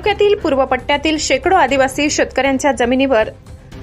तालुक्यातील पूर्व पट्ट्यातील शेकडो आदिवासी शेतकऱ्यांच्या जमिनीवर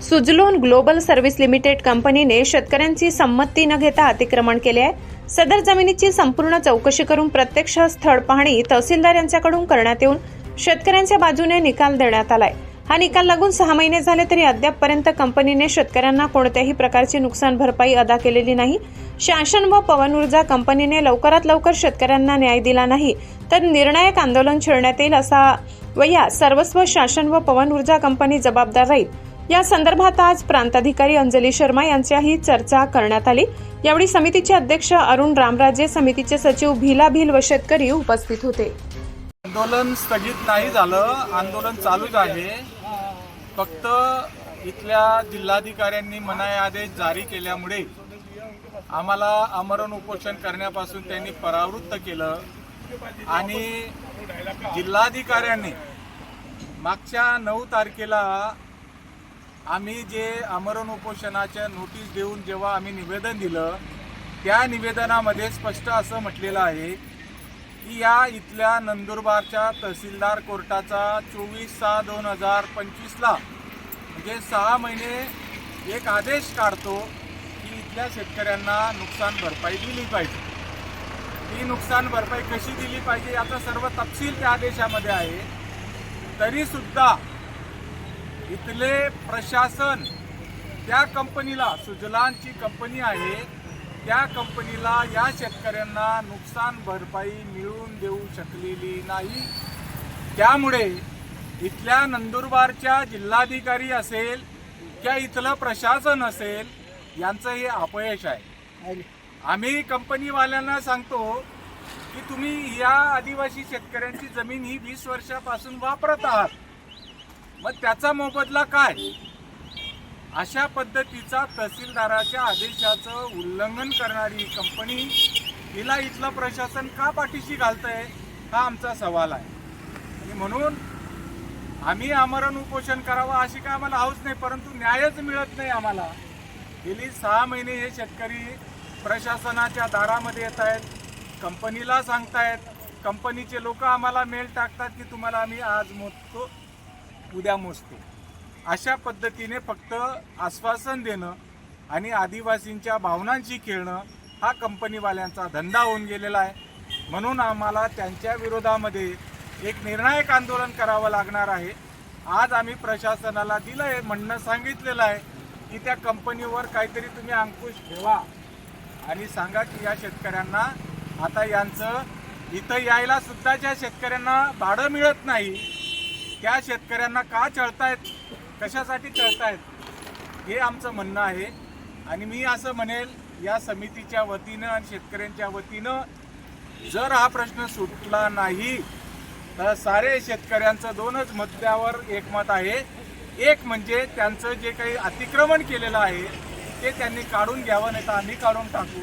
सुजलोन ग्लोबल सर्व्हिस लिमिटेड कंपनीने शेतकऱ्यांची संमती न घेता अतिक्रमण केले आहे। सदर जमिनीची संपूर्ण चौकशी करून प्रत्यक्ष स्थळ पाहणी तहसीलदार यांच्याकडून करण्यात येऊन शेतकऱ्यांच्या बाजूने निकाल देण्यात आलाय। हा निकाल लागून 6 महिने झाले तरी अद्यापपर्यंत कंपनीने शेतकऱ्यांना कोणत्याही प्रकारची नुकसान भरपाई अदा केलेली नाही। शासन व पवन ऊर्जा कंपनीने लवकरात लवकर शेतकऱ्यांना न्याय दिला नाही तर निर्णायक आंदोलन छेडण्यात येईल असा व या सर्वस्व शासन व पवन ऊर्जा कंपनी जबाबदार राहील। या संदर्भात आज प्रांताधिकारी अंजली शर्मा यांच्याही चर्चा करण्यात आली। यावेळी समितीचे अध्यक्ष अरुण रामराजे, समितीचे सचिव भीला भील व शेतकरी उपस्थित होते। आंदोलन स्थगित नाही झालं, आंदोलन चालूच आहे। फक्त इथल्या जिल्हाधिकाऱ्यांनी मनाई आदेश जारी केल्यामुळे आम्हाला आमरण उपोषण करण्यापासून त्यांनी परावृत्त केलं आणि जिल्हाधिकाऱ्यांनी मागच्या 9 तारखेला आम्ही जे आमरण उपोषणाच्या नोटीस देऊन जेव्हा आम्ही निवेदन दिलं त्या निवेदनामध्ये स्पष्ट असं म्हटलेलं आहे की या इथल्या नंदुरबारच्या तहसीलदार कोर्टाचा 24/6/2025 म्हणजे 6 महिने एक आदेश काढतो की इथल्या शेतकऱ्यांना नुकसान भरपाई दिली पाहिजे। ही नुकसान भरपाई कशी दिली पाहिजे याचा सर्व तपशील त्या आदेशामध्ये आहे। तरीसुद्धा इथले प्रशासन त्या कंपनीला, सुजलानची कंपनी आहे, त्या कंपनीला या शेतकऱ्यांना नुकसान भरपाई मिळवून देऊ शकलेली नाही। त्यामुळे इथल्या नंदुरबारच्या जिल्हाधिकारी असेल किंवा इथलं प्रशासन असेल यांचं हे अपयश आहे। आम्ही कंपनीवाल्यांना सांगतो की तुम्ही या आदिवासी शेतकऱ्यांची जमीन ही 20 वर्षापासून वापरत आहात, मग त्याचा मोबदला काय? अशा पद्धतीचा तहसीलदाराच्या आदेशाचं उल्लंघन करणारी कंपनी हिला इथलं प्रशासन का पाठीशी घालतंय हा आमचा सवाल आहे। आणि म्हणून आम्ही आमरण उपोषण करावं अशी काय आम्हाला हौस नाही, परंतु न्यायच मिळत नाही आम्हाला। गेली 6 महिने हे शेतकरी प्रशासनाच्या दारामध्ये येत आहेत, कंपनीला सांगतायत, कंपनीचे लोक आम्हाला मेल टाकतात की तुम्हाला आम्ही आज मोजतो उद्या मोजतो। अशा पद्धतीने फक्त आश्वासन देणं आणि आदिवासींच्या भावनांशी खेळणं हा कंपनीवाल्यांचा धंदा होऊन गेलेला आहे। म्हणून आम्हाला त्यांच्या विरोधामध्ये एक निर्णायक आंदोलन करावं लागणार आहे। आज आम्ही प्रशासनाला दिलं आहे, म्हणणं सांगितलेलं आहे की त्या कंपनीवर काहीतरी तुम्ही अंकुश ठेवा आणि सांगा की या शेतकऱ्यांना आता यांचं इथं यायला सुद्धा ज्या शेतकऱ्यांना भाडं मिळत नाही त्या शेतकऱ्यांना का चळतायत, कशासाठी चळतायत हे आमचं म्हणणं आहे। आणि मी असं म्हणेल या समितीच्या वतीनं आणि शेतकऱ्यांच्या वतीनं जर हा प्रश्न सुटला नाही तर सारे शेतकऱ्यांचं 2च मुद्द्यावर एकमत आहे। एक म्हणजे त्यांचं जे काही अतिक्रमण केलेलं आहे ते त्यांनी काढून घ्यावं, नाही तर आम्ही काढून टाकू।